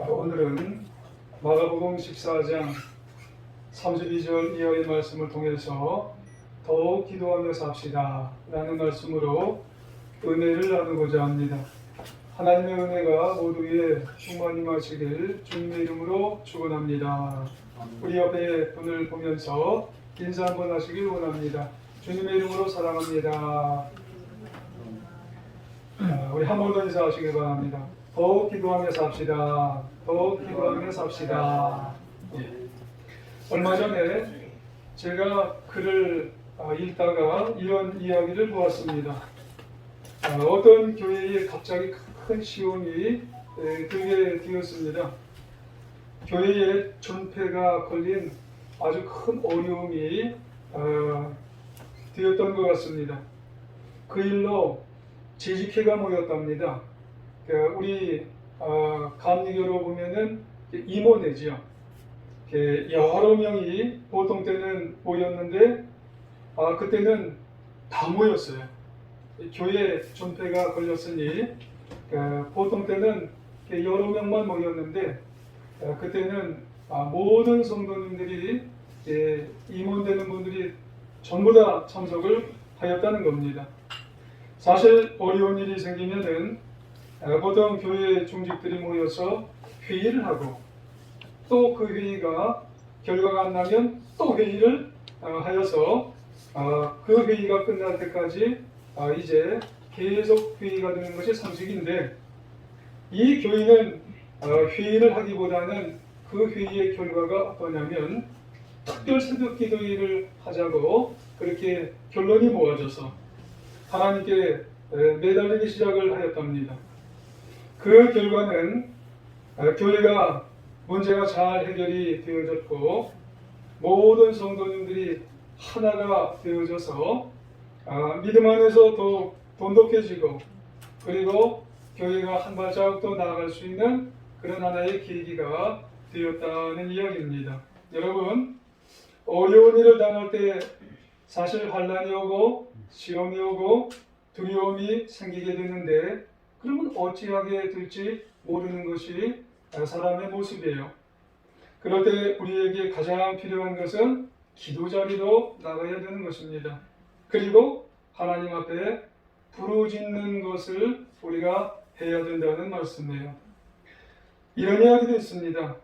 오늘은 마가복음 14장 32절 이하의 말씀을 통해서 더욱 기도하며 삽시다 라는 말씀으로 은혜를 나누고자 합니다. 하나님의 은혜가 모두에 충만히 마시길 주님의 이름으로 축원합니다. 우리 옆에 분을 보면서 인사 한번 하시길 원합니다. 주님의 이름으로 사랑합니다. 우리 한 번 더 인사하시길 바랍니다. 더욱 기도하며 삽시다. 더욱 기도하며 삽시다. 예. 얼마 전에 제가 글을 읽다가 이런 이야기를 보았습니다. 어떤 교회에 갑자기 큰 시험이 들게 되었습니다. 교회에 존폐가 걸린 아주 큰 어려움이 되었던 것 같습니다. 그 일로 재직회가 모였답니다. 우리 감리교로 보면은 임원회죠. 여러 명이 보통 때는 모였는데 그때는 다 모였어요. 교회 존폐가 걸렸으니 보통 때는 여러 명만 모였는데 그때는 모든 성도님들이 임원되는 분들이 전부 다 참석을 하였다는 겁니다. 사실 어려운 일이 생기면은 보통 교회 중직들이 모여서 회의를 하고 또 그 회의가 결과가 안 나면 또 회의를 하여서 그 회의가 끝날 때까지 이제 계속 회의가 되는 것이 상식인데, 이 교회는 회의를 하기보다는 그 회의의 결과가 어떠냐면 특별 새벽 기도회를 하자고 그렇게 결론이 모아져서 하나님께 매달리기 시작을 하였답니다. 그 결과는 교회가 문제가 잘 해결이 되어졌고 모든 성도님들이 하나가 되어져서 믿음 안에서 더 돈독해지고 그리고 교회가 한 발자국 더 나아갈 수 있는 그런 하나의 계기가 되었다는 이야기입니다. 여러분, 어려운 일을 당할 때 사실 환난이 오고 시험이 오고 두려움이 생기게 되는데, 그러면 어찌하게 될지 모르는 것이 사람의 모습이에요. 그럴 때 우리에게 가장 필요한 것은 기도 자리로 나가야 되는 것입니다. 그리고 하나님 앞에 부르짖는 것을 우리가 해야 된다는 말씀이에요. 이런 이야기도 있습니다.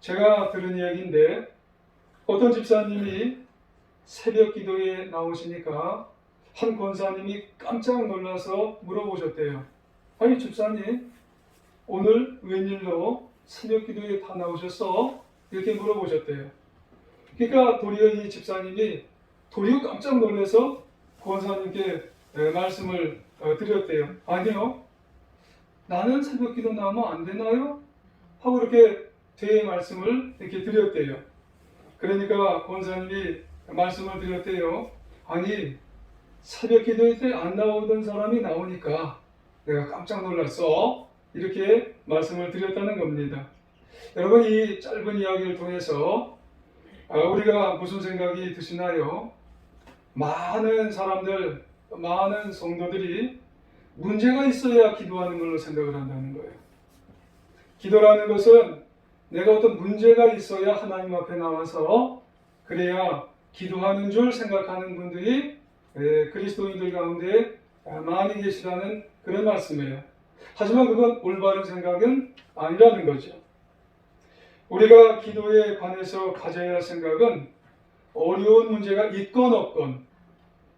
제가 들은 이야기인데, 어떤 집사님이 새벽 기도에 나오시니까 한 권사님이 깜짝 놀라서 물어보셨대요. 아니 집사님, 오늘 웬일로 새벽 기도에 다 나오셨어? 이렇게 물어보셨대요. 그러니까 도리어 이 집사님이 도리어 깜짝 놀라서 권사님께 말씀을 드렸대요. 아니요, 나는 새벽 기도 나오면 안 되나요? 하고 이렇게 제 말씀을 이렇게 드렸대요. 그러니까 권사님이 말씀을 드렸대요. 아니, 새벽 기도회 때 안 나오던 사람이 나오니까 내가 깜짝 놀랐어. 이렇게 말씀을 드렸다는 겁니다. 여러분, 이 짧은 이야기를 통해서 우리가 무슨 생각이 드시나요? 많은 사람들, 많은 성도들이 문제가 있어야 기도하는 걸로 생각을 한다는 거예요. 기도라는 것은 내가 어떤 문제가 있어야 하나님 앞에 나와서 그래야 기도하는 줄 생각하는 분들이 그리스도인들 가운데 많이 계시다는 그런 말씀이에요. 하지만 그건 올바른 생각은 아니라는 거죠. 우리가 기도에 관해서 가져야 할 생각은 어려운 문제가 있건 없건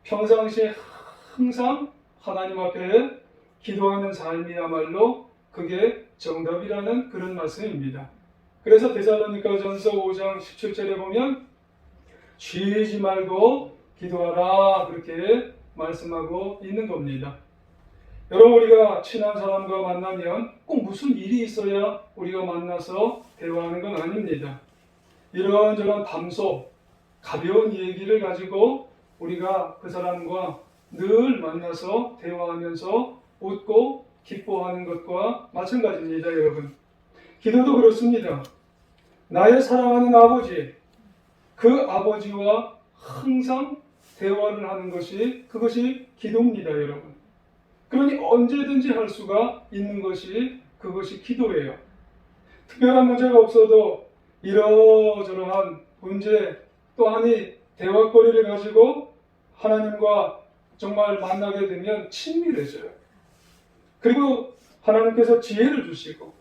평상시에 항상 하나님 앞에 기도하는 삶이야말로 그게 정답이라는 그런 말씀입니다. 그래서 데살로니가전서 5장 17절에 보면 쉬지 말고 기도하라 그렇게 말씀하고 있는 겁니다. 여러분, 우리가 친한 사람과 만나면 꼭 무슨 일이 있어야 우리가 만나서 대화하는 건 아닙니다. 이런저런 담소, 가벼운 얘기를 가지고 우리가 그 사람과 늘 만나서 대화하면서 웃고 기뻐하는 것과 마찬가지입니다. 여러분, 기도도 그렇습니다. 나의 사랑하는 아버지, 그 아버지와 항상 대화를 하는 것이 그것이 기도입니다. 여러분, 그러니 언제든지 할 수가 있는 것이 그것이 기도예요. 특별한 문제가 없어도 이러저러한 문제 또 아니 대화거리를 가지고 하나님과 정말 만나게 되면 친밀해져요. 그리고 하나님께서 지혜를 주시고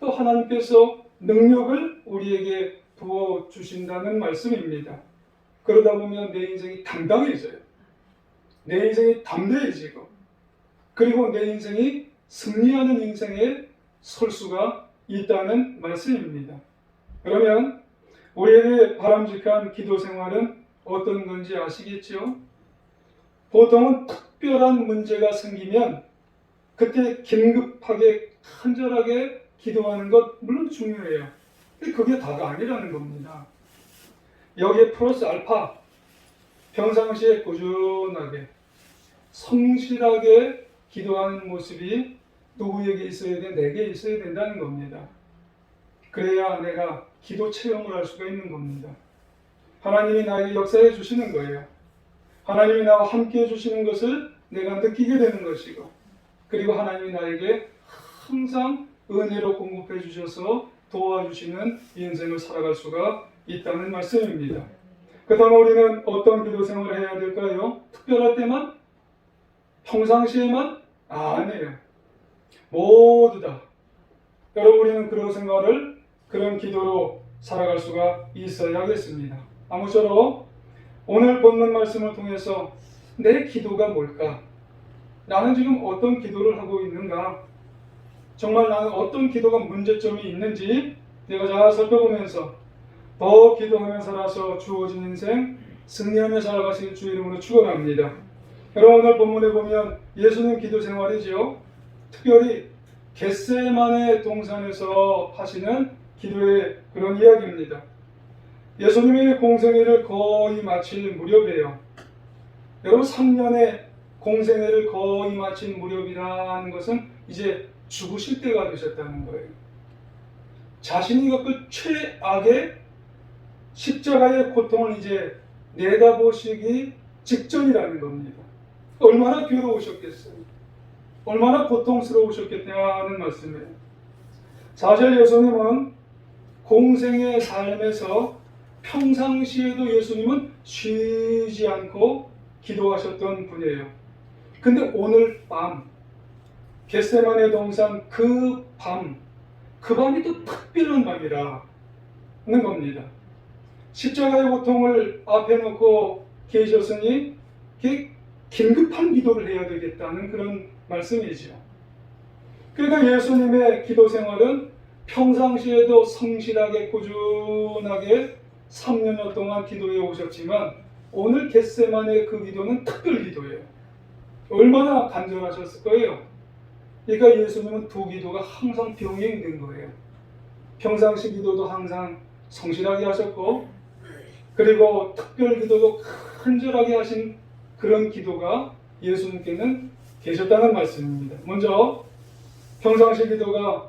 또 하나님께서 능력을 우리에게 부어주신다는 말씀입니다. 그러다 보면 내 인생이 당당해져요. 내 인생이 담대해지고 그리고 내 인생이 승리하는 인생에 설 수가 있다는 말씀입니다. 그러면 우리에게 바람직한 기도 생활은 어떤 건지 아시겠죠? 보통은 특별한 문제가 생기면 그때 긴급하게 간절하게 기도하는 것 물론 중요해요. 근데 그게 다가 아니라는 겁니다. 여기에 플러스 알파 평상시에 꾸준하게 성실하게 기도하는 모습이 누구에게 있어야 돼? 내게 있어야 된다는 겁니다. 그래야 내가 기도 체험을 할 수가 있는 겁니다. 하나님이 나에게 역사해 주시는 거예요. 하나님이 나와 함께 해주시는 것을 내가 느끼게 되는 것이고 그리고 하나님이 나에게 항상 은혜로 공급해 주셔서 도와주시는 인생을 살아갈 수가 있다는 말씀입니다. 그 다음에 우리는 어떤 기도 생활을 해야 될까요? 특별할 때만? 평상시에만? 아니에요. 모두 다. 여러분 우리는 그런 생활을 그런 기도로 살아갈 수가 있어야겠습니다. 아무쪼록 오늘 본문 말씀을 통해서 내 기도가 뭘까? 나는 지금 어떤 기도를 하고 있는가? 정말 나는 어떤 기도가 문제점이 있는지 내가 잘 살펴보면서 더 기도하며 살아서 주어진 인생 승리하며 살아가실 주의 이름으로 축원합니다. 여러분 오늘 본문에 보면 예수님 기도 생활이지요. 특별히 겟세마네 동산에서 하시는 기도의 그런 이야기입니다. 예수님의 공생애를 거의 마칠 무렵이에요. 여러분 3년의 공생애를 거의 마친 무렵이라는 것은 이제 죽으실 때가 되셨다는 거예요. 자신이 겪을 최악의 십자가의 고통을 이제 내다보시기 직전이라는 겁니다. 얼마나 괴로우셨겠어요. 얼마나 고통스러우셨겠냐는 말씀이에요. 사실 예수님은 공생의 삶에서 평상시에도 예수님은 쉬지 않고 기도하셨던 분이에요. 근데 오늘 밤 겟세마네 동산 그 밤이 또 특별한 밤이라는 겁니다. 십자가의 고통을 앞에 놓고 계셨으니 긴급한 기도를 해야 되겠다는 그런 말씀이죠. 그러니까 예수님의 기도 생활은 평상시에도 성실하게 꾸준하게 3년여 동안 기도해 오셨지만 오늘 겟세마네 그 기도는 특별 기도예요. 얼마나 간절하셨을 거예요. 그러니까 예수님은 두 기도가 항상 병행된 거예요. 평상시 기도도 항상 성실하게 하셨고 그리고 특별 기도도 간절하게 하신 그런 기도가 예수님께는 계셨다는 말씀입니다. 먼저 평상시 기도가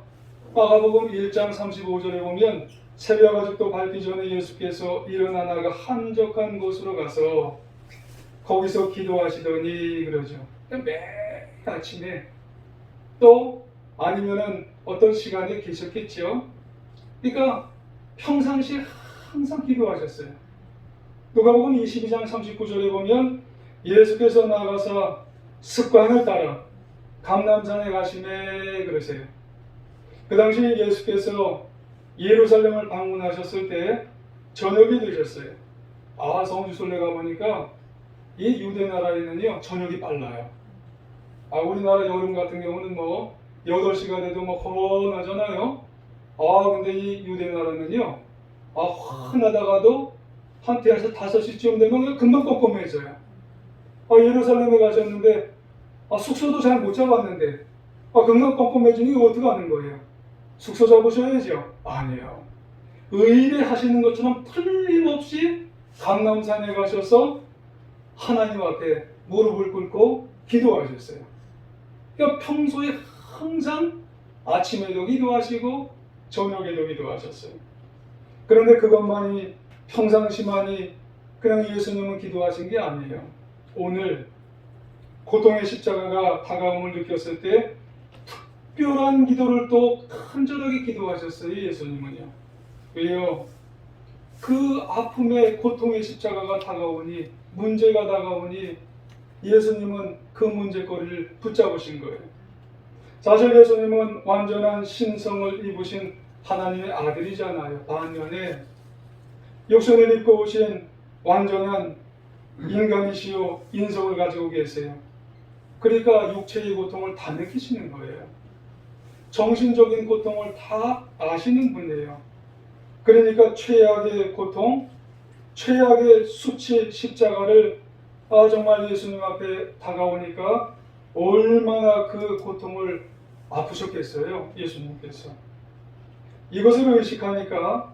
마가복음 1장 35절에 보면 새벽 아직도 밝기 전에 예수께서 일어나 나가 한적한 곳으로 가서 거기서 기도하시더니 그러죠. 매일 아침에 또 아니면은 어떤 시간에 계셨겠죠. 그러니까 평상시에 항상 기도하셨어요. 누가복음 22장 39절에 보면 예수께서 나가서 습관을 따라 감람산에 가시매 그러세요. 그 당시 예수께서 예루살렘을 방문하셨을 때 저녁이 되셨어요. 성지순례 가보니까 이 유대 나라에는요 저녁이 빨라요. 우리나라 여름 같은 경우는 8시가 돼도 헌하잖아요. 근데 이 유대 나라는요 환하다가도 한 5시쯤 되면 금방 껌껌해져요. 예루살렘에 가셨는데 숙소도 잘 못 잡았는데 금방 껌껌해지니 어떻게 하는 거예요? 숙소 잡으셔야죠. 아니에요. 의뢰하시는 것처럼 틀림없이 감람산에 가셔서 하나님 앞에 무릎을 꿇고 기도하셨어요. 그러니까 평소에 항상 아침에도 기도하시고 저녁에도 기도하셨어요. 그런데 그것만이 평상시만이 그냥 예수님은 기도하신 게 아니에요. 오늘 고통의 십자가가 다가옴을 느꼈을 때 특별한 기도를 또 간절하게 기도하셨어요. 예수님은요. 왜요? 그 아픔의 고통의 십자가가 다가오니, 문제가 다가오니 예수님은 그 문제거리를 붙잡으신 거예요. 사실 예수님은 완전한 신성을 입으신 하나님의 아들이잖아요. 반면에 육신을 입고 오신 완전한 인간이시요 인성을 가지고 계세요. 그러니까 육체의 고통을 다 느끼시는 거예요. 정신적인 고통을 다 아시는 분이에요. 그러니까 최악의 고통, 최악의 수치 십자가를 정말 예수님 앞에 다가오니까 얼마나 그 고통을 아프셨겠어요. 예수님께서. 이것을 의식하니까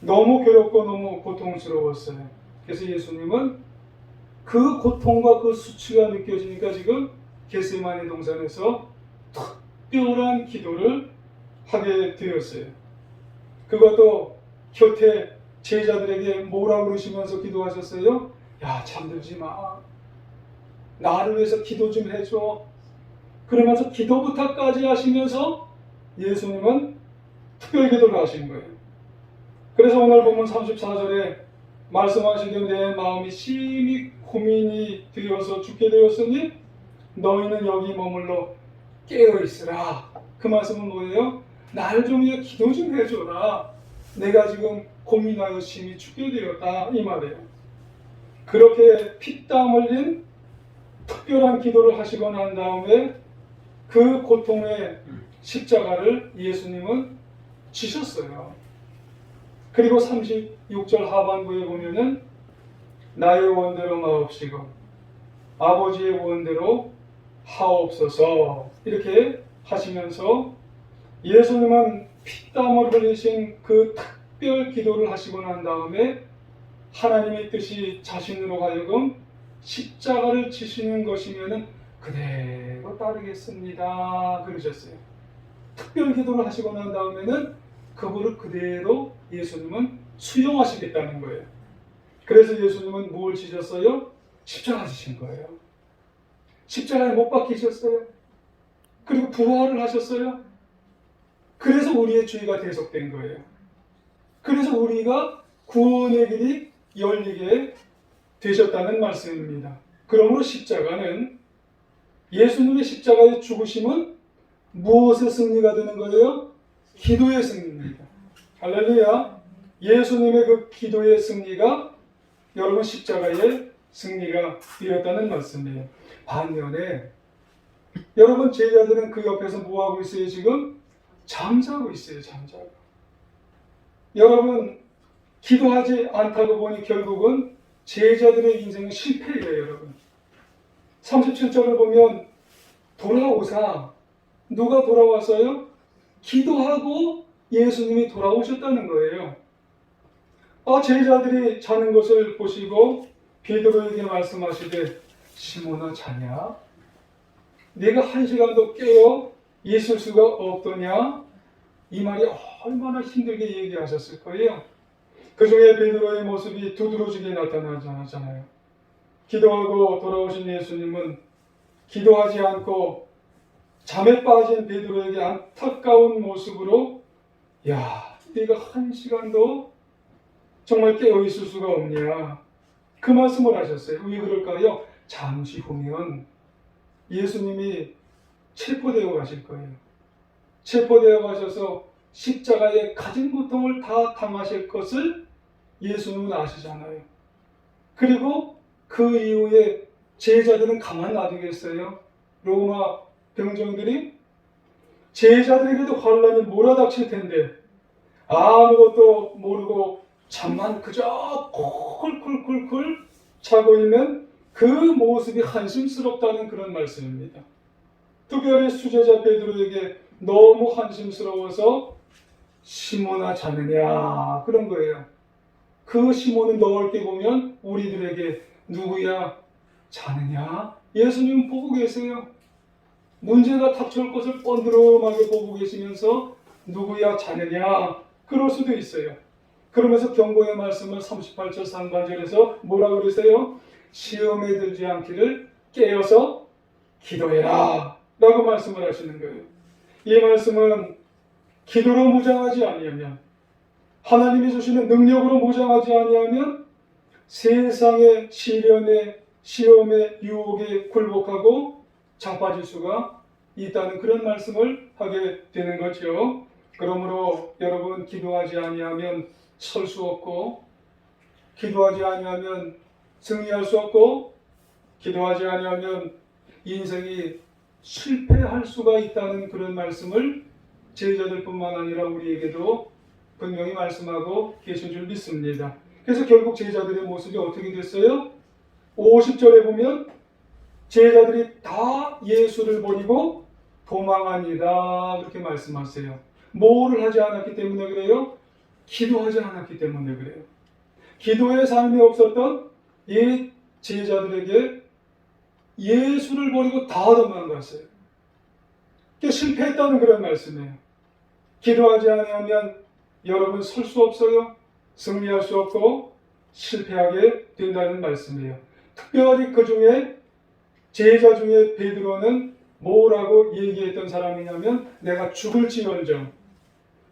너무 괴롭고 너무 고통스러웠어요. 그래서 예수님은 그 고통과 그 수치가 느껴지니까 지금 겟세마네 동산에서 특별한 기도를 하게 되었어요. 그것도 곁에 제자들에게 뭐라고 그러시면서 기도하셨어요? 야, 잠들지 마. 나를 위해서 기도 좀 해줘. 그러면서 기도 부탁까지 하시면서 예수님은 특별 기도를 하신 거예요. 그래서 오늘 보면 34절에 말씀하시되 내 마음이 심히 고민이 되어서 죽게 되었으니 너희는 여기 머물러 깨어있으라. 그 말씀은 뭐예요? 나를 좀 위해 기도 좀 해줘라. 내가 지금 고민하여 심히 죽게 되었다. 이 말이에요. 그렇게 피땀 흘린 특별한 기도를 하시고 난 다음에 그 고통의 십자가를 예수님은 지셨어요. 그리고 36절 하반부에 보면은 나의 원대로 마옵시고 아버지의 원대로 하옵소서 이렇게 하시면서 예수님은 피땀을 흘리신 그 특별 기도를 하시고 난 다음에 하나님의 뜻이 자신으로 하여금 십자가를 지시는 것이면은 그대로 따르겠습니다. 그러셨어요. 특별 기도를 하시고 난 다음에는 그거를 그대로 예수님은 수용하시겠다는 거예요. 그래서 예수님은 뭘 지셨어요? 십자가 지신 거예요. 십자가에 못 박히셨어요. 그리고 부활을 하셨어요. 그래서 우리의 죄가 대속된 거예요. 그래서 우리가 구원의 길이 열리게 되셨다는 말씀입니다. 그러므로 십자가는 예수님의 십자가의 죽으심은 무엇의 승리가 되는 거예요? 기도의 승리입니다. 할렐루야. 예수님의 그 기도의 승리가 여러분 십자가의 승리가 되었다는 말씀이에요. 반면에 여러분 제자들은 그 옆에서 뭐하고 있어요? 지금 잠자고 있어요. 잠자고. 여러분 기도하지 않다고 보니 결국은 제자들의 인생은 실패예요. 여러분 37절을 보면 돌아오사 누가 돌아왔어요? 기도하고 예수님이 돌아오셨다는 거예요. 제자들이 자는 것을 보시고 베드로에게 말씀하시되 시몬아 자냐? 내가 1시간도 깨어 있을 수가 없더냐? 이 말이 얼마나 힘들게 얘기하셨을 거예요. 그 중에 베드로의 모습이 두드러지게 나타나잖아요. 기도하고 돌아오신 예수님은 기도하지 않고 잠에 빠진 베드로에게 안타까운 모습으로 야, 네가 1시간도 정말 깨어있을 수가 없냐 그 말씀을 하셨어요. 왜 그럴까요? 잠시 후면 예수님이 체포되어 가실 거예요. 체포되어 가셔서 십자가의 가진 고통을 다 당하실 것을 예수님은 아시잖아요. 그리고 그 이후에 제자들은 가만 놔두겠어요? 로마 병정들이 제자들에게도 환란이 몰아닥칠 텐데 아무것도 모르고 잠만 그저 콜콜콜콜 자고 있는 그 모습이 한심스럽다는 그런 말씀입니다. 특별히 수제자 베드로에게 너무 한심스러워서 시몬아 자느냐 그런 거예요. 그 시몬은 넓게 보면 우리들에게 누구야 자느냐? 예수님 보고 계세요. 문제가 닥쳐올 것을 뻔드름하게 보고 계시면서 누구야 자느냐? 그럴 수도 있어요. 그러면서 경고의 말씀을 38절 상반절에서 뭐라 그러세요? 시험에 들지 않기를 깨어서 기도해라 라고 말씀을 하시는 거예요. 이 말씀은 기도로 무장하지 아니하면, 하나님이 주시는 능력으로 무장하지 아니하면 세상의 시련에, 시험에, 유혹에 굴복하고 자빠질 수가 있다는 그런 말씀을 하게 되는 거죠. 그러므로 여러분, 기도하지 아니하면 설 수 없고, 기도하지 아니하면 승리할 수 없고, 기도하지 아니하면 인생이 실패할 수가 있다는 그런 말씀을 제자들뿐만 아니라 우리에게도 분명히 말씀하고 계신 줄 믿습니다. 그래서 결국 제자들의 모습이 어떻게 됐어요? 50절에 보면 제자들이 다 예수를 버리고 도망하니라 그렇게 말씀하세요. 뭐를 하지 않았기 때문에 그래요? 기도하지 않았기 때문에 그래요. 기도의 삶이 없었던 이 제자들에게 예수를 버리고 다 도망갔어요. 실패했다는 그런 말씀이에요. 기도하지 않으면 여러분 설 수 없어요. 승리할 수 없고 실패하게 된다는 말씀이에요. 특별히 그 중에 제자 중에 베드로는 뭐라고 얘기했던 사람이냐면, 내가 죽을지언정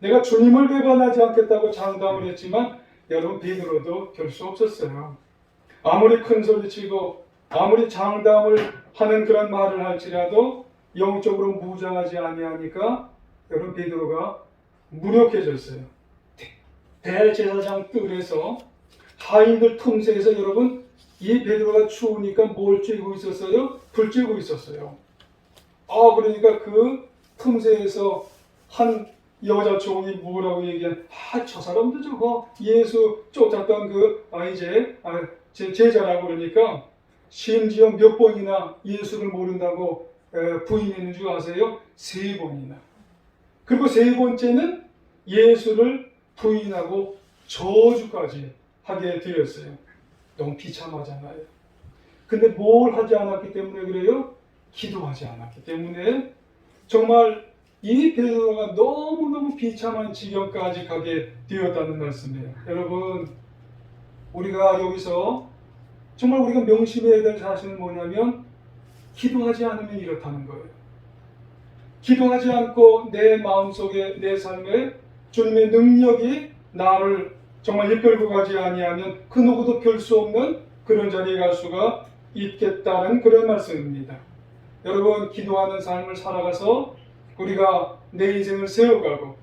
내가 주님을 배반하지 않겠다고 장담을 했지만 여러분, 베드로도 될 수 없었어요. 아무리 큰 소리치고 아무리 장담을 하는 그런 말을 할지라도 영적으로 무장하지 아니하니까 여러분, 베드로가 무력해졌어요. 대제사장 뜰에서 하인들 틈새에서 여러분, 이 베드로가 추우니까 뭘 쬐고 있었어요? 불 쬐고 있었어요. 그러니까 그 틈새에서 한 여자 종이 뭐라고 얘기한, 저 사람도 저거 예수 쫓았던 제 제자라고 그러니까 심지어 몇 번이나 예수를 모른다고 부인했는 줄 아세요? 3번이나. 그리고 3번째는 예수를 부인하고 저주까지 하게 되었어요. 너무 비참하잖아요. 근데 뭘 하지 않았기 때문에 그래요? 기도하지 않았기 때문에 정말 이 베드로가 너무너무 비참한 지경까지 가게 되었다는 말씀이에요. 여러분, 우리가 여기서 정말 우리가 명심해야 될 사실은 뭐냐면, 기도하지 않으면 이렇다는 거예요. 기도하지 않고 내 마음속에, 내 삶에 주님의 능력이 나를 정말 이끌고 가지 아니하면 그 누구도 별 수 없는 그런 자리에 갈 수가 있겠다는 그런 말씀입니다. 여러분, 기도하는 삶을 살아가서 우리가 내 인생을 세워가고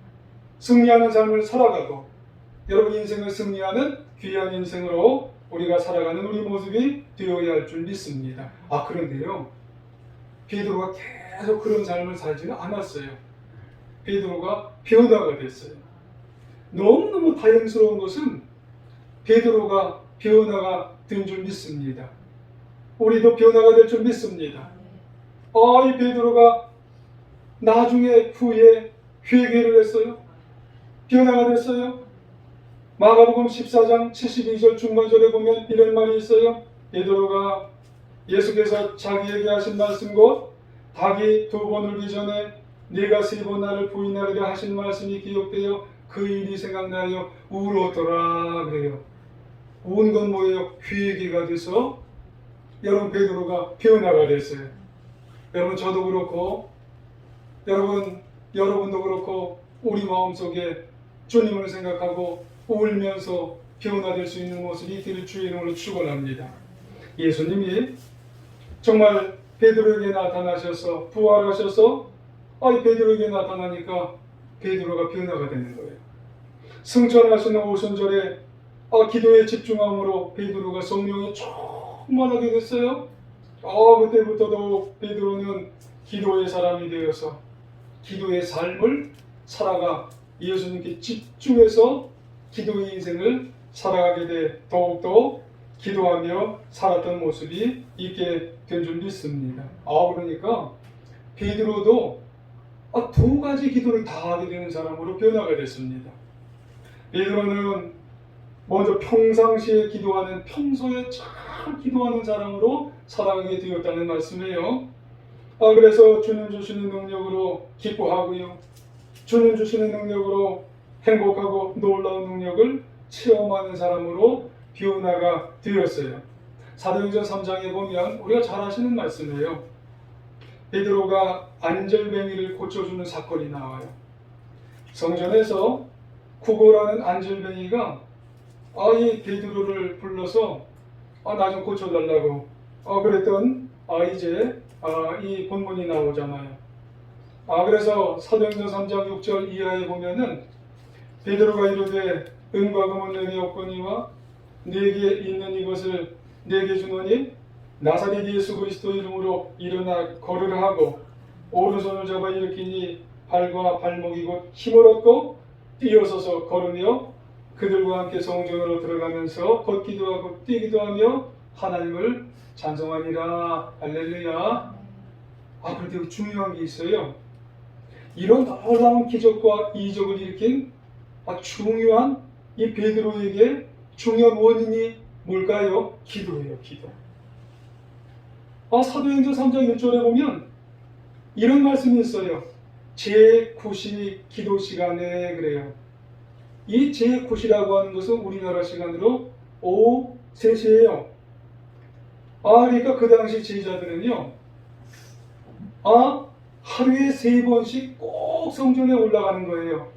승리하는 삶을 살아가고 여러분 인생을 승리하는 귀한 인생으로 우리가 살아가는 우리 모습이 되어야 할 줄 믿습니다. 그런데요, 베드로가 계속 그런 삶을 살지는 않았어요. 베드로가 변화가 됐어요. 너무너무 다행스러운 것은 베드로가 변화가 된 줄 믿습니다. 우리도 변화가 될 줄 믿습니다. 이 베드로가 나중에 후에 회개를 했어요. 변화가 됐어요. 마가복음 14장 72절 중반절에 보면 이런 말이 있어요. 베드로가 예수께서 자기에게 하신 말씀 곧 닭이 2번 울기 전에 네가 3번 나를 부인하리라 하신 말씀이 기억되어 그 일이 생각나여 울었더라 그래요. 운 건 뭐예요? 회개가 돼서 여러분, 베드로가 변화가 됐어요. 여러분, 저도 그렇고 여러분도 그렇고 우리 마음속에 주님을 생각하고 울면서 변화될 수 있는 모습이 있기를 주의 이름으로 축원합니다. 예수님이 정말 베드로에게 나타나셔서 부활하셔서 이 베드로에게 나타나니까 베드로가 변화가 되는 거예요. 승천하시는 오순절에 기도에 집중함으로 베드로가 성령이 충만하게 됐어요. 그때부터도 베드로는 기도의 사람이 되어서 기도의 삶을 살아가 예수님께 집중해서 기도의 인생을 살아가게 돼 더욱더 기도하며 살았던 모습이 있게 된 줄 믿습니다. 그러니까 베드로도 2가지 기도를 다 하게 되는 사람으로 변화가 됐습니다. 베드로는 먼저 평상시에 기도하는, 평소에 잘 기도하는 사람으로 살아가게 되었다는 말씀이에요. 그래서 주님 주시는 능력으로 기뻐하고요, 주님 주시는 능력으로 행복하고 놀라운 능력을 체험하는 사람으로 변화가 되었어요. 사도행전 3장에 보면 우리가 잘 아시는 말씀이에요. 베드로가 안절뱅이를 고쳐주는 사건이 나와요. 성전에서 구고라는 안절뱅이가 이 베드로를 불러서 나 좀 고쳐달라고 그랬던 이제 이 본문이 나오잖아요. 그래서 사도행전 3장 6절 이하에 보면은 베드로가 이르되 은과 금은 내게 없거니와 내게 있는 이것을 내게 주노니 나사렛 예수 그리스도 이름으로 일어나 걸으라 하고 오른손을 잡아 일으키니 발과 발목이 곧 힘을 얻고 뛰어서서 걸으며 그들과 함께 성전으로 들어가면서 걷기도 하고 뛰기도 하며 하나님을 찬송하니라. 할렐루야. 그런데 중요한 게 있어요. 이런 놀라운 기적과 이적을 일으킨 중요한 이 베드로에게 중요한 원인이 뭘까요? 기도예요. 기도. 사도행전 3장 1절에 보면 이런 말씀이 있어요. 제9시 기도 시간에 그래요. 이 제9시라고 하는 것은 우리나라 시간으로 오후 3시예요. 그러니까 그 당시 제자들은요, 하루에 3번씩 꼭 성전에 올라가는 거예요.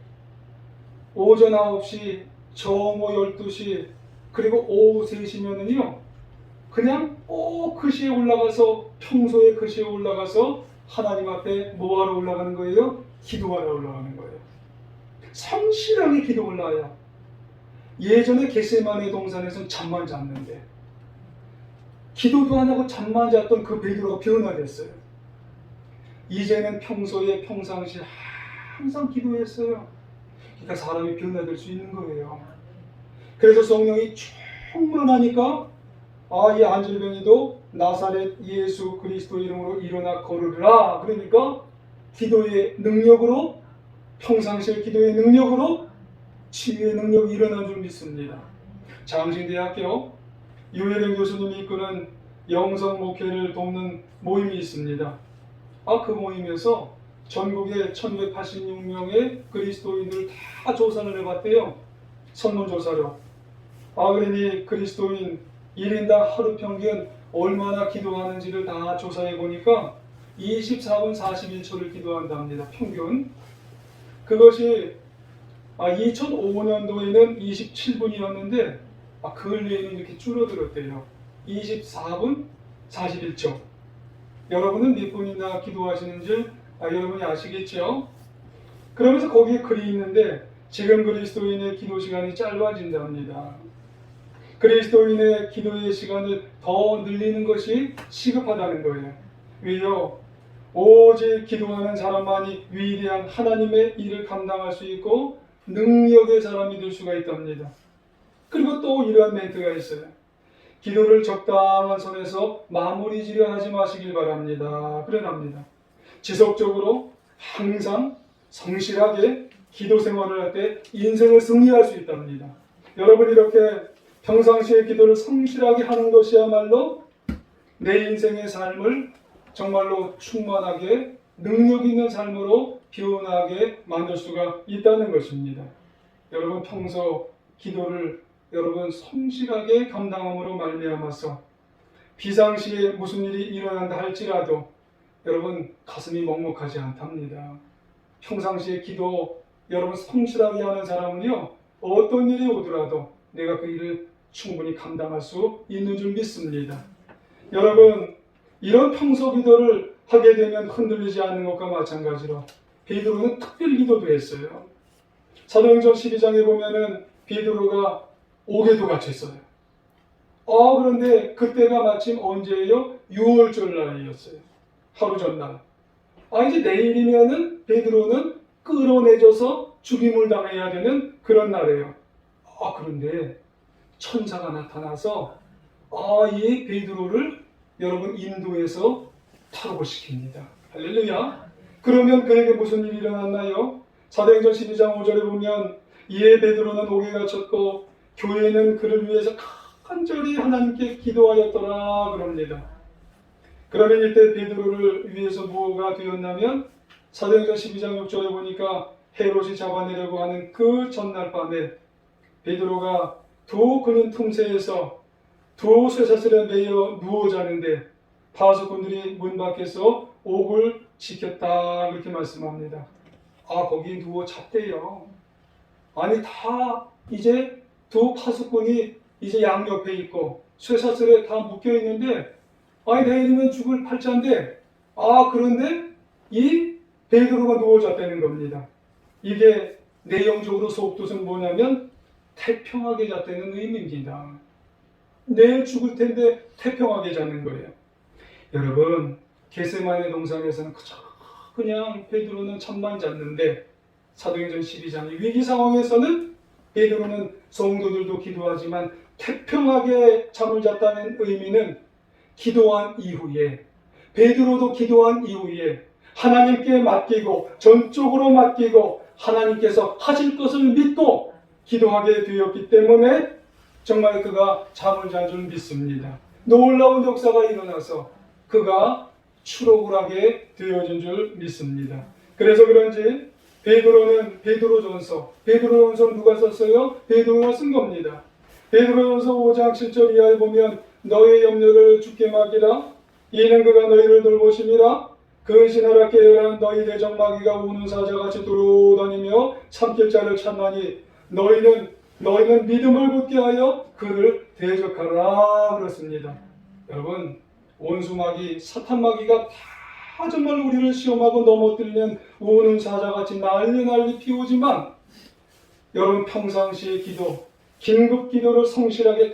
오전 9시, 정오 12시, 그리고 오후 3시면은요, 그냥 꼭 그 시에 올라가서, 평소에 그 시에 올라가서 하나님 앞에 뭐하러 올라가는 거예요? 기도하러 올라가는 거예요. 성실하게 기도 올라와요. 예전에 겟세마네 동산에서는 잠만 잤는데 기도도 안 하고 잠만 잤던 그 베드로가 변화됐어요. 이제는 평소에 평상시에 항상 기도했어요. 그러니까 사람이 변화될 수 있는 거예요. 그래서 성령이 충만하니까 이 안절뱅이도 나사렛 예수 그리스도 이름으로 일어나 걸으라. 그러니까 기도의 능력으로, 평상시의 기도의 능력으로 치유의 능력이 일어난 줄 믿습니다. 장신대학교 유혜령 교수님이 이끄는 영성 목회를 돕는 모임이 있습니다. 그 모임에서 전국에 1186명의 그리스도인들을 다 조사를 해봤대요. 설문조사로. 그러니 그리스도인 1인당 하루 평균 얼마나 기도하는지를 다 조사해 보니까 24분 41초를 기도한답니다. 평균. 그것이 2005년도에는 27분이었는데 근래에는 이렇게 줄어들었대요. 24분 41초. 여러분은 몇 분이나 기도하시는지 여러분이 아시겠죠? 그러면서 거기에 글이 있는데 지금 그리스도인의 기도 시간이 짧아진답니다. 그리스도인의 기도의 시간을 더 늘리는 것이 시급하다는 거예요. 왜요? 오직 기도하는 사람만이 위대한 하나님의 일을 감당할 수 있고 능력의 사람이 될 수가 있답니다. 그리고 또 이러한 멘트가 있어요. 기도를 적당한 선에서 마무리 지려 하지 마시길 바랍니다. 그러랍니다. 지속적으로 항상 성실하게 기도 생활을 할 때 인생을 승리할 수 있답니다. 여러분 이렇게 평상시에 기도를 성실하게 하는 것이야말로 내 인생의 삶을 정말로 충만하게 능력 있는 삶으로 변하게 만들 수가 있다는 것입니다. 여러분 평소 기도를 여러분 성실하게 감당함으로 말미암아서 비상시에 무슨 일이 일어난다 할지라도 여러분 가슴이 먹먹하지 않답니다. 평상시에 기도 여러분 성실하게 하는 사람은요 어떤 일이 오더라도 내가 그 일을 충분히 감당할 수 있는 줄 믿습니다. 여러분 이런 평소 기도를 하게 되면 흔들리지 않는 것과 마찬가지로 베드로는 특별 기도도 했어요. 사도행전 12장에 보면은 베드로가 옥에도 갇혔어요. 그런데 그때가 마침 언제예요? 6월절 날이었어요. 하루 전날. 이제 내일이면은 베드로는 끌어내줘서 죽임을 당해야 되는 그런 날이에요. 그런데 천사가 나타나서 이 베드로를 여러분 인도해서 탈옥을 시킵니다. 할렐루야. 그러면 그에게 무슨 일이 일어났나요? 사도행전 12장 5절에 보면 이에 베드로는 옥에 갇혔고 교회는 그를 위해서 간절히 하나님께 기도하였더라 그럽니다. 그러면 이때 베드로를 위해서 뭐가 되었냐면 사도행전 12장 6절에 보니까 헤롯이 잡아내려고 하는 그 전날 밤에 베드로가 두 그는 틈새에서 두 쇠사슬에 매여 누워 자는데 파수꾼들이 문 밖에서 옥을 지켰다 그렇게 말씀합니다. 아, 거기 누워 잤대요. 아니, 다 이제 두 파수꾼이 이제 양옆에 있고 쇠사슬에 다 묶여 있는데, 아니, 내일이면 죽을 팔자인데, 아, 그런데 이 베드로가 누워 잤다는 겁니다. 이게 내용적으로 속뜻은 뭐냐면 태평하게 잤다는 의미입니다. 내일 죽을 텐데 태평하게 자는 거예요. 여러분, 겟세마네 동산에서는 그냥 베드로는 잠만 잤는데, 사도행전 12장 위기 상황에서는 베드로는 성도들도 기도하지만 태평하게 잠을 잤다는 의미는 기도한 이후에, 베드로도 기도한 이후에 하나님께 맡기고 전적으로 맡기고 하나님께서 하실 것을 믿고 기도하게 되었기 때문에 정말 그가 잠을 잔 줄 믿습니다. 놀라운 역사가 일어나서 그가 추록을 하게 되어진 줄 믿습니다. 그래서 그런지 베드로는 베드로전서 누가 썼어요? 베드로가 쓴 겁니다. 베드로전서 5장 7절 이하에 보면 너의 염려를 주께 맡기라. 이는 그가 너희를 돌보심이라. 근신하라 깨어라. 너희 대적 마귀가 우는 사자같이 돌아다니며 참길 자를 찾나니 너희는 믿음을 굳게 하여 그를 대적하라 그렇습니다. 여러분, 원수 마귀, 사탄 마귀가 다 정말 우리를 시험하고 넘어뜨리는 우는 사자같이 난리 피우지만, 여러분 평상시의 기도, 긴급 기도를 성실하게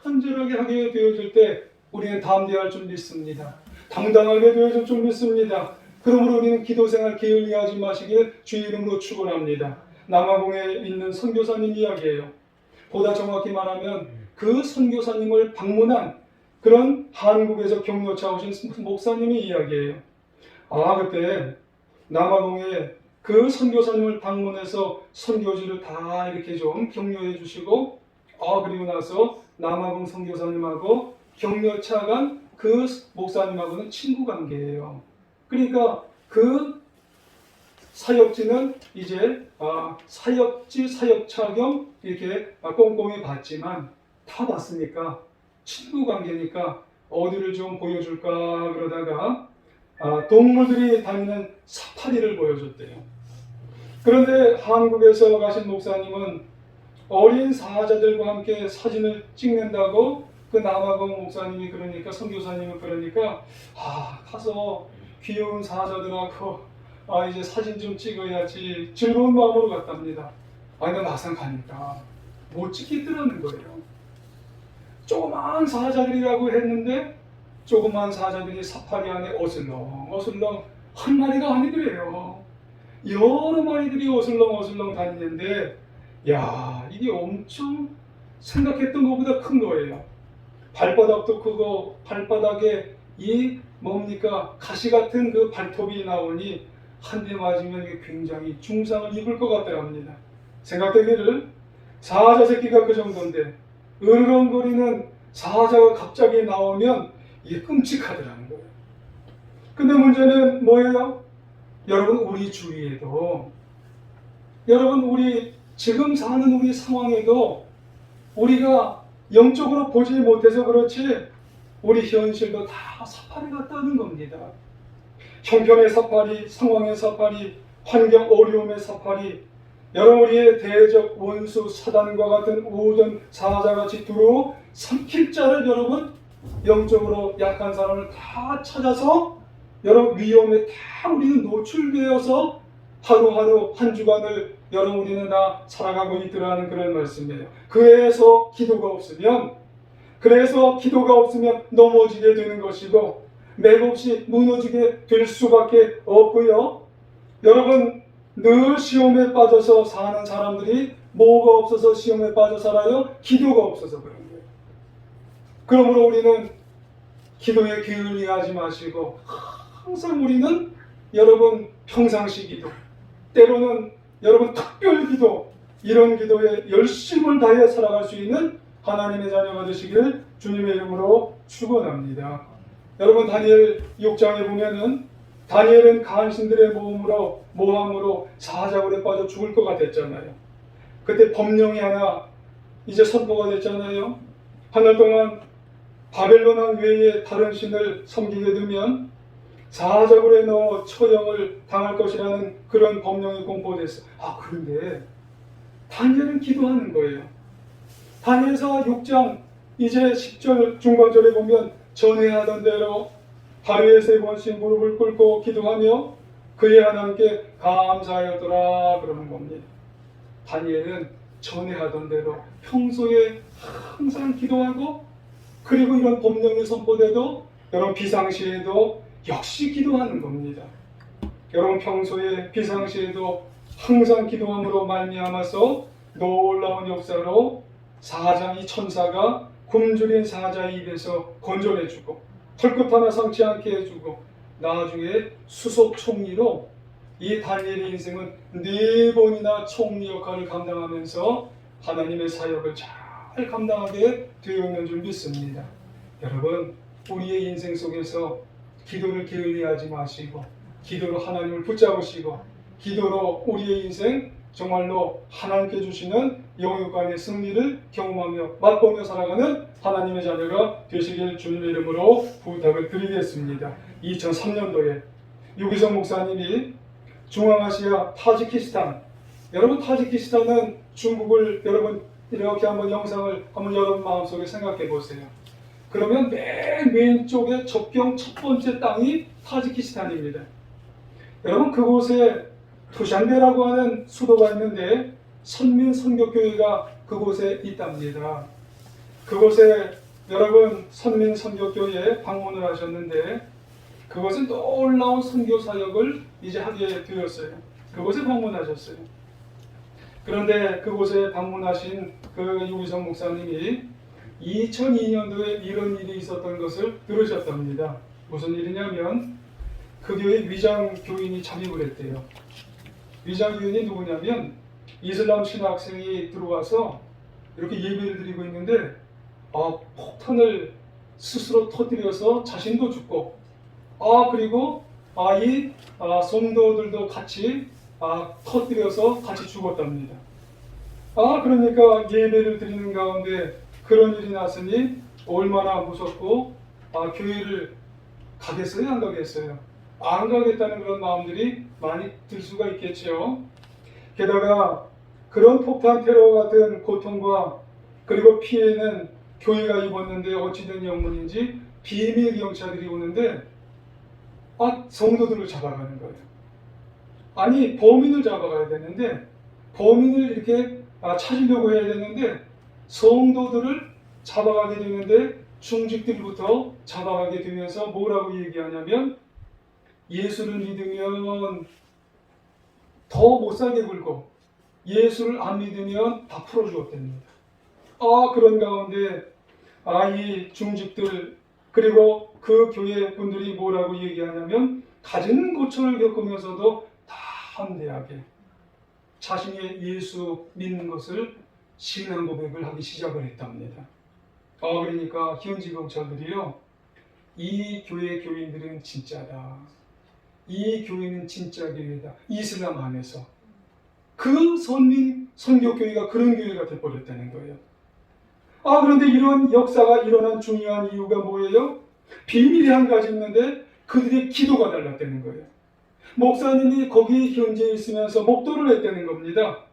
간절하게 하게 되어질 때 우리는 담대할 줄 믿습니다. 당당하게 되어질 줄 믿습니다. 그러므로 우리는 기도생활 게을리하지 마시길 주의 이름으로 축원합니다. 남아공에 있는 선교사님 이야기예요. 보다 정확히 말하면 그 선교사님을 방문한 그런 한국에서 격려차 오신 목사님의 이야기예요. 아, 그때 남아공에 그 선교사님을 방문해서 선교지를 다 이렇게 좀 격려해 주시고, 그리고 나서 남아공 선교사님하고 격려차 간 그 목사님하고는 친구 관계예요. 그러니까 그 사역지는 이제 사역지 사역차 겸 이렇게 꼼꼼히 봤지만, 다 봤으니까 친구 관계니까 어디를 좀 보여줄까 그러다가 동물들이 다니는 사파리를 보여줬대요. 그런데 한국에서 가신 목사님은 어린 사자들과 함께 사진을 찍는다고 그 남아공 목사님이 그러니까, 선교사님은 그러니까 가서 귀여운 사자들하고 이제 사진 좀 찍어야지 즐거운 마음으로 갔답니다. 근데 막상 가니까 못 찍겠더라는 거예요. 조그만 사자들이라고 했는데 조그만 사자들이 사파리 안에 어슬렁 한 마리가 아니더래요. 여러 마리들이 어슬렁 다니는데, 이게 엄청 생각했던 것보다 큰 거예요. 발바닥도 크고 발바닥에 가시 같은 그 발톱이 나오니 한 대 맞으면 굉장히 중상을 입을 것 같더랍니다. 생각되기를 사자 새끼가 그 정도인데 으르렁거리는 사자가 갑자기 나오면 이게 끔찍하더라는 거예요. 근데 문제는 뭐예요? 여러분, 우리 주위에도, 여러분 우리 지금 사는 우리 상황에도 우리가 영적으로 보지 못해서 그렇지 우리 현실도 다 사파리 같다는 겁니다. 형편의 사파리, 상황의 사파리, 환경 어려움의 사파리, 여러분 우리의 대적 원수 사단과 같은 우든 사자같이 두루 삼킬 자를, 여러분 영적으로 약한 사람을 다 찾아서 여러분 위험에 다 우리는 노출되어서 하루하루 한 주간을 여러분 우리는 다 살아가고 있더라는 그런 말씀이에요. 그래서 기도가 없으면 넘어지게 되는 것이고 맥없이 무너지게 될 수밖에 없고요. 여러분, 늘 시험에 빠져서 사는 사람들이 뭐가 없어서 시험에 빠져 살아요? 기도가 없어서 그런 거예요. 그러므로 우리는 기도에 게을리하지 마시고 항상 우리는 여러분 평상시 기도, 때로는 여러분 특별 기도, 이런 기도에 열심을 다해 살아갈 수 있는 하나님의 자녀가 되시기를 주님의 이름으로 축원합니다. 여러분, 다니엘 6장에 보면은 다니엘은 간신들의 모함으로 사자굴에 빠져 죽을 것 같았잖아요. 그때 법령이 하나 이제 선포가 됐잖아요. 한 달 동안 바벨론 왕 외에 다른 신을 섬기게 되면 사자굴에 넣어 처형을 당할 것이라는 그런 법령이 공포됐어. 그런데 다니엘은 기도하는 거예요. 다니엘서 6장 이제 10절 중반절에 보면 전에 하던 대로 하루에 3번씩 무릎을 꿇고 기도하며 그의 하나님께 감사하였더라 그러는 겁니다. 다니엘은 전에 하던 대로 평소에 항상 기도하고, 그리고 이런 법령이 선포돼도 여러분 비상시에도 역시 기도하는 겁니다. 여러분 평소에 비상시에도 항상 기도함으로 말미암아서 놀라운 역사로 사자의 천사가 굶주린 사자의 입에서 건져내주고 털끝 하나 상치 않게 해주고 나중에 수석 총리로 이 다니엘의 인생은 4번이나 총리 역할을 감당하면서 하나님의 사역을 잘 감당하게 되어 있는 줄 믿습니다. 여러분 우리의 인생 속에서 기도를 게을리하지 마시고 기도로 하나님을 붙잡으시고 기도로 우리의 인생 정말로 하나님께 주시는 영육간의 승리를 경험하며 맛보며 살아가는 하나님의 자녀가 되시길 주님의 이름으로 부탁을 드리겠습니다. 2003년도에 유기성 목사님이 중앙아시아 타지키스탄, 여러분 타지키스탄은 중국을 여러분 이렇게 한번 영상을 한번 여러분 마음속에 생각해 보세요. 그러면 맨 왼쪽에 접경 첫 번째 땅이 타지키스탄입니다. 여러분 그곳에 투샨베라고 하는 수도가 있는데 선민선교교회가 그곳에 있답니다. 그곳에 여러분 선민선교교회에 방문을 하셨는데 그것은 놀라운 선교 사역을 이제 하게 되었어요. 그곳에 방문하셨어요. 그런데 그곳에 방문하신 그 유기성 목사님이 2002년도에 이런 일이 있었던 것을 들으셨답니다. 무슨 일이냐면 그 교회 위장 교인이 잠입을 했대요. 위장 교인이 누구냐면 이슬람 신학생이 들어와서 이렇게 예배를 드리고 있는데 폭탄을 스스로 터뜨려서 자신도 죽고 그리고 이 성도들도 같이 터뜨려서 같이 죽었답니다. 그러니까 예배를 드리는 가운데 그런 일이 났으니 얼마나 무섭고 교회를 가겠어요? 안 가겠어요? 안 가겠다는 그런 마음들이 많이 들 수가 있겠죠. 게다가 그런 폭탄 테러 같은 고통과 그리고 피해는 교회가 입었는데 어찌된 영문인지 비밀 경찰들이 오는데 성도들을 잡아가는 거예요. 아니 범인을 잡아가야 되는데 범인을 이렇게 찾으려고 해야 되는데 성도들을 잡아가게 되는데 중직들부터 잡아가게 되면서 뭐라고 얘기하냐면 예수를 믿으면 더 못살게 굴고 예수를 안 믿으면 다 풀어주었답니다. 그런 가운데 이 중직들 그리고 그 교회 분들이 뭐라고 얘기하냐면 가진 고초를 겪으면서도 담대하게 자신의 예수 믿는 것을 신앙 고백을 하기 시작을 했답니다. 그러니까 현지 경찰들이요, 이 교회 교인들은 진짜다. 이 교회는 진짜 교회다. 이슬람 안에서 그 선민 선교교회가 그런 교회가 되어버렸다는 거예요. 그런데 이런 역사가 일어난 중요한 이유가 뭐예요? 비밀이 한 가지 있는데 그들의 기도가 달랐다는 거예요. 목사님이 거기 현지에 있으면서 목도를 했다는 겁니다.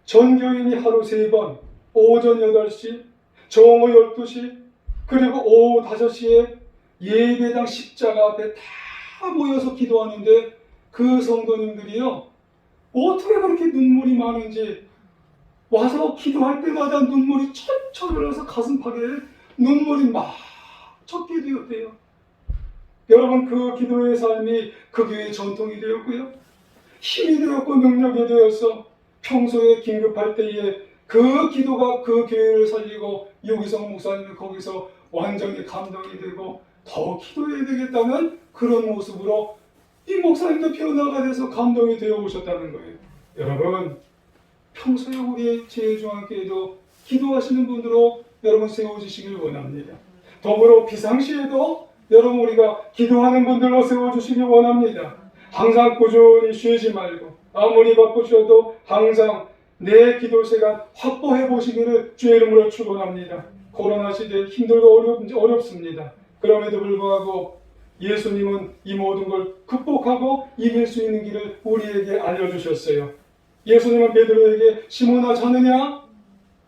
전교인이 하루 3번, 오전 8시, 정오 12시, 그리고 오후 5시에 예배당 십자가 앞에 다 모여서 기도하는데 그 성도님들이요, 어떻게 그렇게 눈물이 많은지 와서 기도할 때마다 눈물이 철철 흘러서 가슴팍에 눈물이 막 젖게 되었대요. 여러분 그 기도의 삶이 그 교회의 전통이 되었고요. 힘이 되었고 능력이 되어서 평소에 긴급할 때에 그 기도가 그 교회를 살리고 유기성 목사님은 거기서 완전히 감동이 되고 더 기도해야 되겠다는 그런 모습으로 이 목사님도 변화가 돼서 감동이 되어 오셨다는 거예요. 여러분 평소에 우리의 제일중앙교회도 기도하시는 분으로 여러분 세워주시길 원합니다. 더불어 비상시에도 여러분 우리가 기도하는 분들로 세워주시길 원합니다. 항상 꾸준히 쉬지 말고 아무리 바쁘셔도 항상 내 기도 시간 확보해 보시기를 주의 이름으로 축원합니다. 코로나 시대 힘들고 어렵습니다. 그럼에도 불구하고 예수님은 이 모든 걸 극복하고 이길 수 있는 길을 우리에게 알려주셨어요. 예수님은 베드로에게 시몬아 자느냐?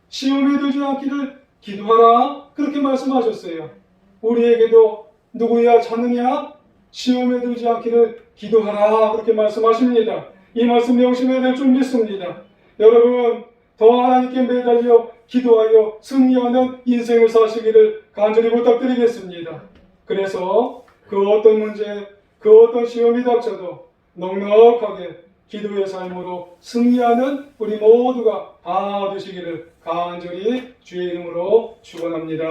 시험에 들지 않기를 기도하라 그렇게 말씀하셨어요. 우리에게도 누구야 자느냐? 시험에 들지 않기를 기도하라 그렇게 말씀하십니다. 이 말씀 명심해야 될 줄 믿습니다. 여러분 더 하나님께 매달려 기도하여 승리하는 인생을 사시기를 간절히 부탁드리겠습니다. 그래서 그 어떤 문제, 그 어떤 시험이 닥쳐도 넉넉하게 기도의 삶으로 승리하는 우리 모두가 다 되시기를 간절히 주의 이름으로 축원합니다.